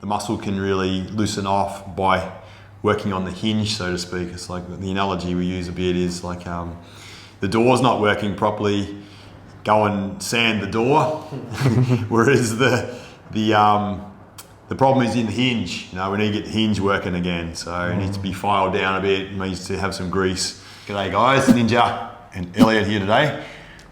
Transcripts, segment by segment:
the muscle can really loosen off by working on the hinge, so to speak. It's like the analogy we use a bit is like the door's not working properly, go and sand the door, whereas the problem is in the hinge. You know, we need to get the hinge working again, so it needs to be filed down a bit, it needs to have some grease. G'day guys, Ninja and Elliot here today.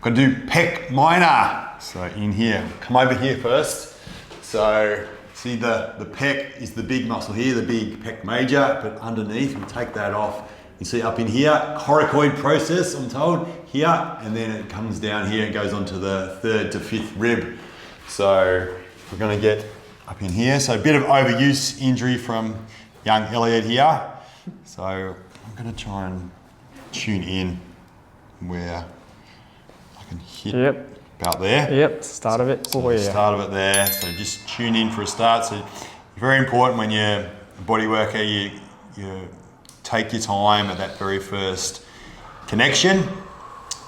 I'm going to do pec minor. So in here, come over here first. So see the pec is the big muscle here, the big pec major, but underneath we take that off. You see up in here, coracoid process, I'm told, here, and then it comes down here and goes onto the 3rd to 5th rib. So we're going to get up in here. So a bit of overuse injury from young Elliot here. So I'm going to try and tune in where I can hit about there. Yep, start of it. So start of it there. So just tune in for a start. So very important when you're a bodyworker, you take your time at that very first connection.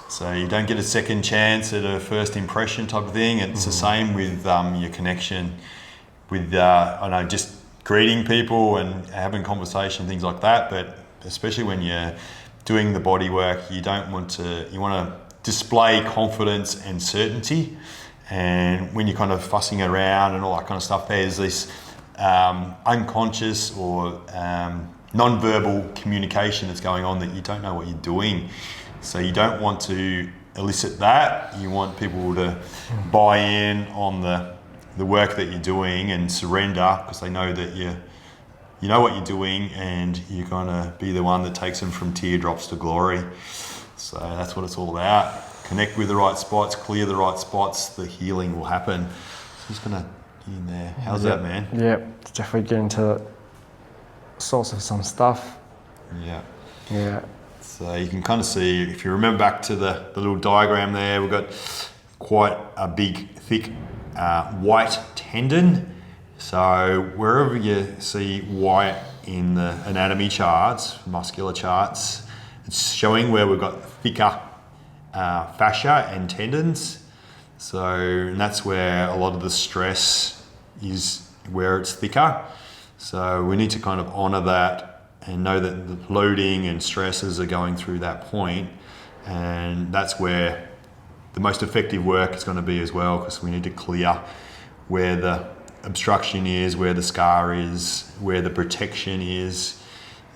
So you don't get a second chance at a first impression type of thing. It's the same with your connection with, I know, just greeting people and having conversation, things like that. But especially when you're doing the body work, you want to display confidence and certainty. And when you're kind of fussing around and all that kind of stuff, there's this unconscious or non-verbal communication that's going on that you don't know what you're doing. So you don't want to elicit that. You want people to buy in on the work that you're doing and surrender, because they know that you know what you're doing and you're going to be the one that takes them from teardrops to glory. So that's what it's all about. Connect with the right spots, clear the right spots, the healing will happen. So just going to get in there. How's that, man? Yep, definitely getting to the source of some stuff. Yeah. So you can kind of see, if you remember back to the little diagram there, we've got quite a big, thick white tendon. So wherever you see white in the anatomy charts, muscular charts, it's showing where we've got thicker fascia and tendons. And that's where a lot of the stress is, where it's thicker. So we need to kind of honor that and know that the loading and stresses are going through that point. And that's where the most effective work is going to be as well, because we need to clear where the obstruction is, where the scar is, where the protection is,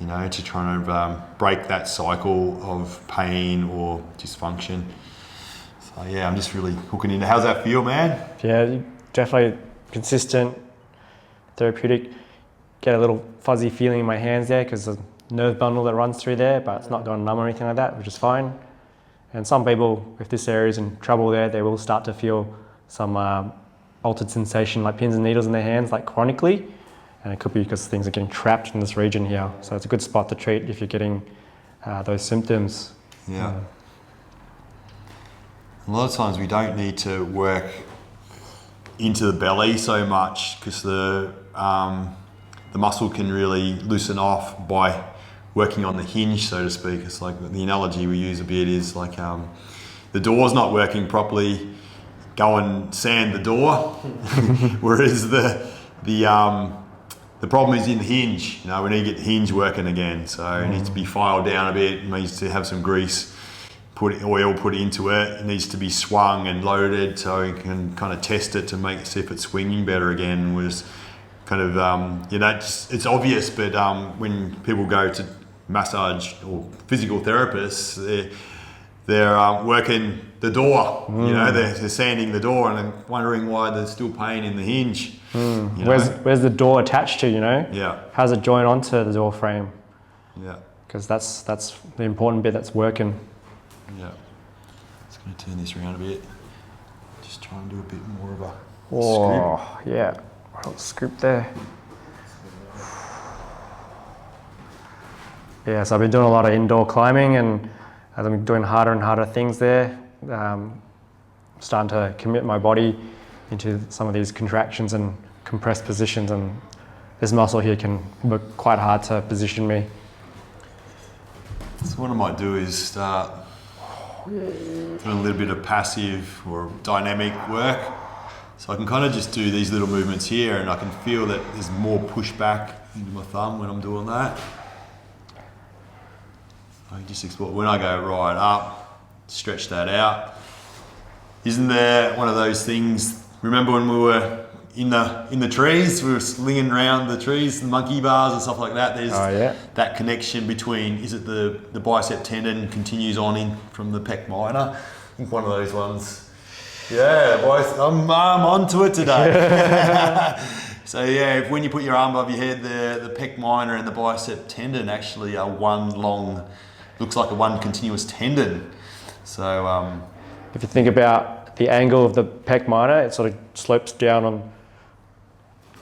to try and break that cycle of pain or dysfunction. So yeah, I'm just really hooking into. How's that feel, man? Yeah, definitely consistent, therapeutic. Get a little fuzzy feeling in my hands there because there's a nerve bundle that runs through there, but it's not going numb or anything like that, which is fine. And some people, if this area is in trouble there, they will start to feel some altered sensation like pins and needles in their hands, like chronically. And it could be because things are getting trapped in this region here. So it's a good spot to treat if you're getting those symptoms. Yeah. A lot of times we don't need to work into the belly so much, because the muscle can really loosen off by working on the hinge, so to speak. It's like the analogy we use a bit is like the door's not working properly, go and sand the door, whereas the problem is in the hinge. You know, we need to get the hinge working again, so it needs to be filed down a bit, it needs to have some grease, oil put into it. It needs to be swung and loaded so you can kind of test it to see if it's swinging better again. Was kind of, it's obvious, but when people go to massage or physical therapists, they're working the door, they're sanding the door and then wondering why there's still pain in the hinge. Where's the door attached to, Yeah. How's it joined onto the door frame? Yeah. Because that's the important bit that's working. Yeah. Just going to turn this around a bit. Just try and do a bit more of a scoop. Yeah. Little scoop there. Yeah, so I've been doing a lot of indoor climbing, and as I'm doing harder and harder things there, starting to commit my body into some of these contractions and compressed positions, and this muscle here can work quite hard to position me. So what I might do is start doing a little bit of passive or dynamic work. So I can kind of just do these little movements here, and I can feel that there's more pushback into my thumb when I'm doing that. I can just explore. When I go right up, stretch that out. Isn't there one of those things? Remember when we were in the trees? We were slinging around the trees, the monkey bars and stuff like that. There's that connection between, is it the bicep tendon continues on in from the pec minor? I think one of those ones. Yeah, boys, I'm onto it today. So yeah, when you put your arm above your head, the pec minor and the bicep tendon actually are one long, looks like a one continuous tendon. So if you think about the angle of the pec minor, it sort of slopes down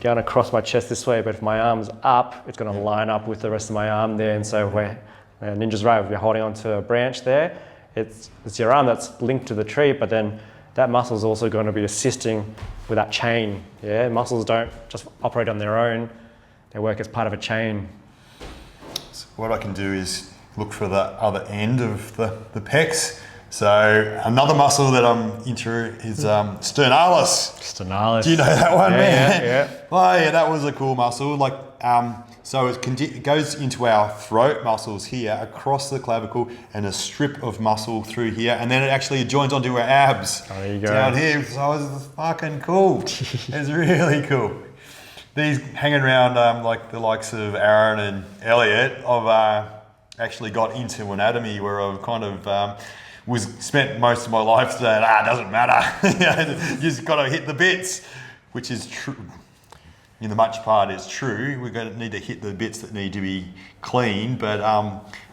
across my chest this way, but if my arm's up, it's going to line up with the rest of my arm there. And so where Ninja's right, if you're holding onto a branch there, it's your arm that's linked to the tree, but then that muscle is also going to be assisting with that chain. Yeah, muscles don't just operate on their own; they work as part of a chain. So what I can do is look for the other end of the pecs. So another muscle that I'm into is sternalis. Sternalis. Do you know that one, man? Yeah. Oh yeah, that was a cool muscle. Like so it goes into our throat muscles here, across the clavicle, and a strip of muscle through here, and then it actually joins onto our abs. Oh, there you go. Down here. So it's fucking cool. It's really cool. These hanging around like the likes of Aaron and Elliot, I've actually got into anatomy where I've kind of spent most of my life saying, it doesn't matter. You just got to hit the bits, which is true. In the much part, it's true. We're going to need to hit the bits that need to be clean, but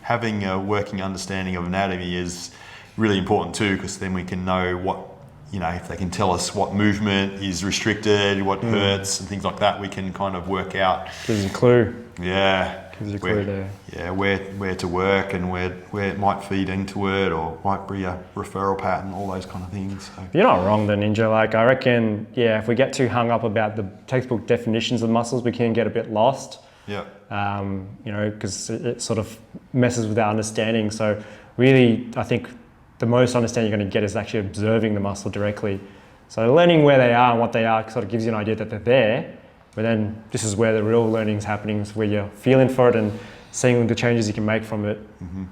having a working understanding of anatomy is really important too, because then we can know what, if they can tell us what movement is restricted, what hurts, and things like that, we can kind of work out. Gives you a clue. Yeah. Gives you a clue there. Yeah, where to work and where it might feed into it, or might be a referral pattern, all those kind of things. So. You're not wrong there, Ninja. Like, I reckon, if we get too hung up about the textbook definitions of muscles, we can get a bit lost. Yeah. Because it sort of messes with our understanding. So really, I think the most understanding you're going to get is actually observing the muscle directly. So learning where they are and what they are sort of gives you an idea that they're there. But then this is where the real learning is happening, is where you're feeling for it and seeing the changes you can make from it. Mm-hmm.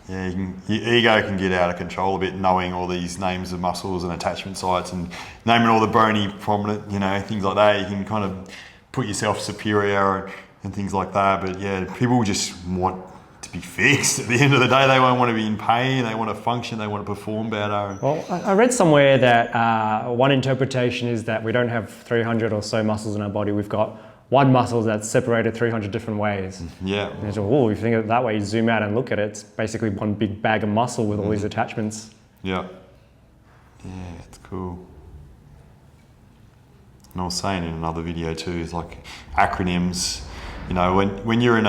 Yeah, your ego can get out of control a bit, knowing all these names of muscles and attachment sites and naming all the bony prominent, things like that. You can kind of put yourself superior and things like that. But yeah, people just want to be fixed. At the end of the day, they won't want to be in pain. They want to function. They want to perform better. Well, I read somewhere that one interpretation is that we don't have 300 or so muscles in our body. We've got one muscle that's separated 300 different ways. Yeah. And if you think of it that way, you zoom out and look at it, it's basically one big bag of muscle with all these attachments. Yeah. Yeah, it's cool. And I was saying in another video too, is like acronyms. When you're in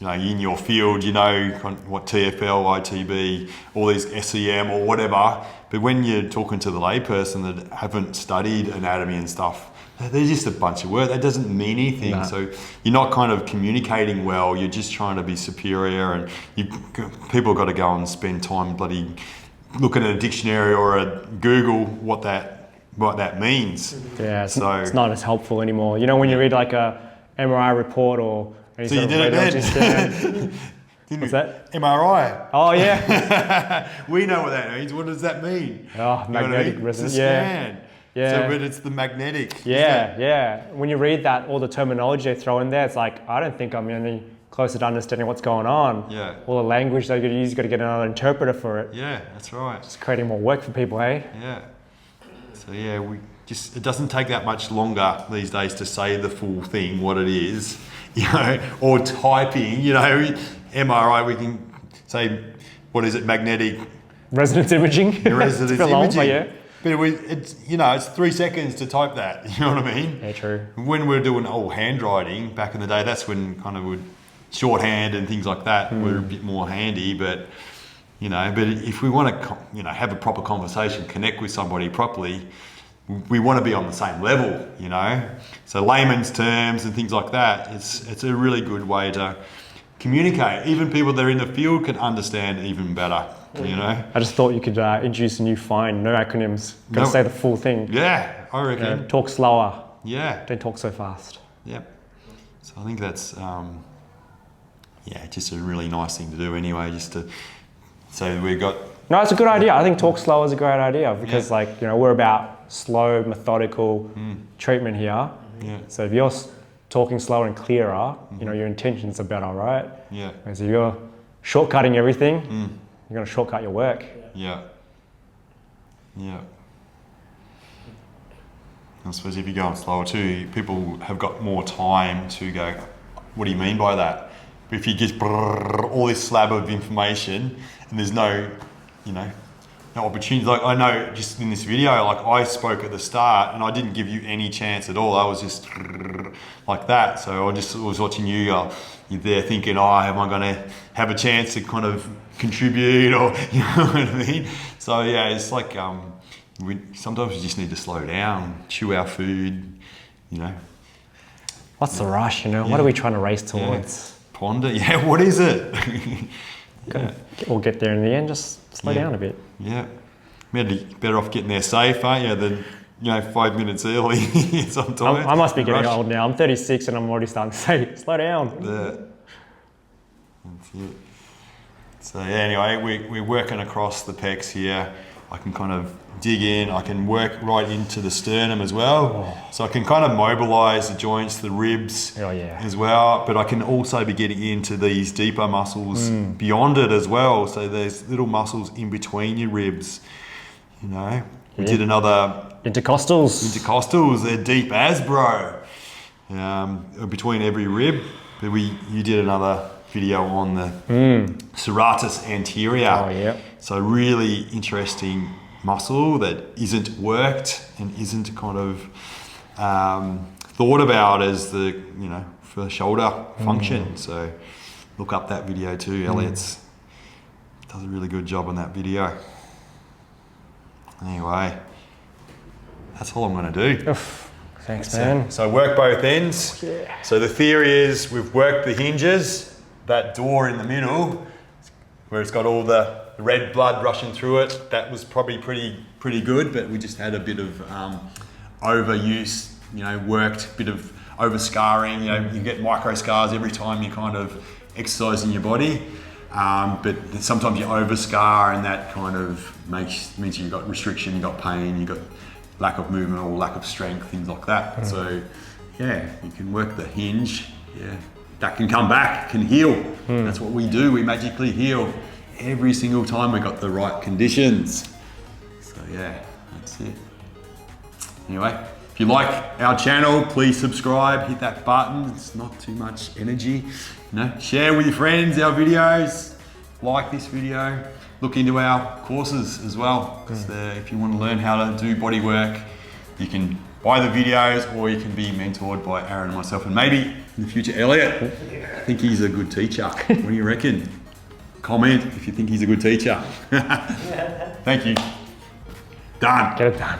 in your field, what TFL, ITB, all these SEM or whatever, but when you're talking to the layperson that haven't studied anatomy and stuff, they're just a bunch of words. That doesn't mean anything. No. So you're not kind of communicating well. You're just trying to be superior, and people have got to go and spend time bloody looking at a dictionary or a Google what that means. Yeah, it's not as helpful anymore. When you read like a MRI report or so you did it then? What's that? MRI. Oh yeah. We know what that means. What does that mean? Oh, magnetic resonance. It's a scan. Yeah. So, but it's the magnetic. Yeah. When you read that, all the terminology they throw in there, it's like, I don't think I'm any closer to understanding what's going on. Yeah. All the language they're going to use, you've got to get another interpreter for it. Yeah, that's right. It's creating more work for people, hey? Yeah. So yeah, it doesn't take that much longer these days to say the full thing, what it is. Or typing, MRI, we can say, what is it, magnetic? Resonance imaging. Resonance imaging. Yeah. But it's 3 seconds to type that, you know what I mean? Yeah, true. When we were doing handwriting back in the day, that's when kind of shorthand and things like that were a bit more handy, but if we want to, have a proper conversation, connect with somebody properly, we want to be on the same level, So layman's terms and things like that, it's a really good way to communicate. Even people that are in the field can understand even better You know? I just thought you could introduce a new fine, no acronyms. Gotta No. say the full thing. Yeah, I reckon. Talk slower. Yeah. Don't talk so fast. Yep. So I think that's, just a really nice thing to do anyway, just to, so we've got... No, it's a good idea. I think talk slower is a great idea because we're about slow, methodical treatment here. Yeah. So if you're talking slower and clearer, your intentions are better, right? Yeah. Whereas if you're shortcutting everything, you're going to shortcut your work. Yeah. Yeah. I suppose if you're going slower too, people have got more time to go, what do you mean by that? But if you just all this slab of information and there's no, no opportunity. Like I know just in this video, like I spoke at the start and I didn't give you any chance at all. I was just like that. So I just was watching you go, you're there thinking, am I going to have a chance to kind of contribute or, you know what I mean? So yeah, it's like, sometimes we just need to slow down, chew our food, What's the rush, What are we trying to race towards? Ponder, what is it? We'll get there in the end, just slow down a bit. Yeah. Better off getting there safe, aren't you, than 5 minutes early sometimes. I must be getting old now. I'm 36 and I'm already starting to say, slow down. Yeah. That's it. So anyway, we're working across the pecs here. I can kind of dig in, I can work right into the sternum as well. So I can kind of mobilize the joints, the ribs as well, but I can also be getting into these deeper muscles beyond it as well. So there's little muscles in between your ribs, We did another... Intercostals, they're deep as, bro. Between every rib. But you did another video on the serratus anterior. Oh, yeah. So really interesting muscle that isn't worked and isn't kind of thought about as the, for shoulder function. So look up that video too. Elliot's does a really good job on that video. Anyway, that's all I'm going to do. Thanks, man. So work both ends. Yeah. So the theory is we've worked the hinges, that door in the middle, where it's got all the red blood rushing through it. That was probably pretty good, but we just had a bit of overuse, worked, bit of over scarring. You get micro scars every time you kind of exercise in your body. But sometimes you over scar and that kind of means you've got restriction, you've got pain, you've got lack of movement or lack of strength, things like that. So you can work the hinge. That can come back, can heal. That's what we do, we magically heal every single time we got the right conditions. So that's it. Anyway, if you like our channel, please subscribe, hit that button. It's not too much energy. Share with your friends our videos, like this video, look into our courses as well. If you want to learn how to do body work, you can buy the videos or you can be mentored by Aaron and myself, and maybe in the future Elliot. I think he's a good teacher. What do you reckon? Comment if you think he's a good teacher. Thank you. Done. Get it done.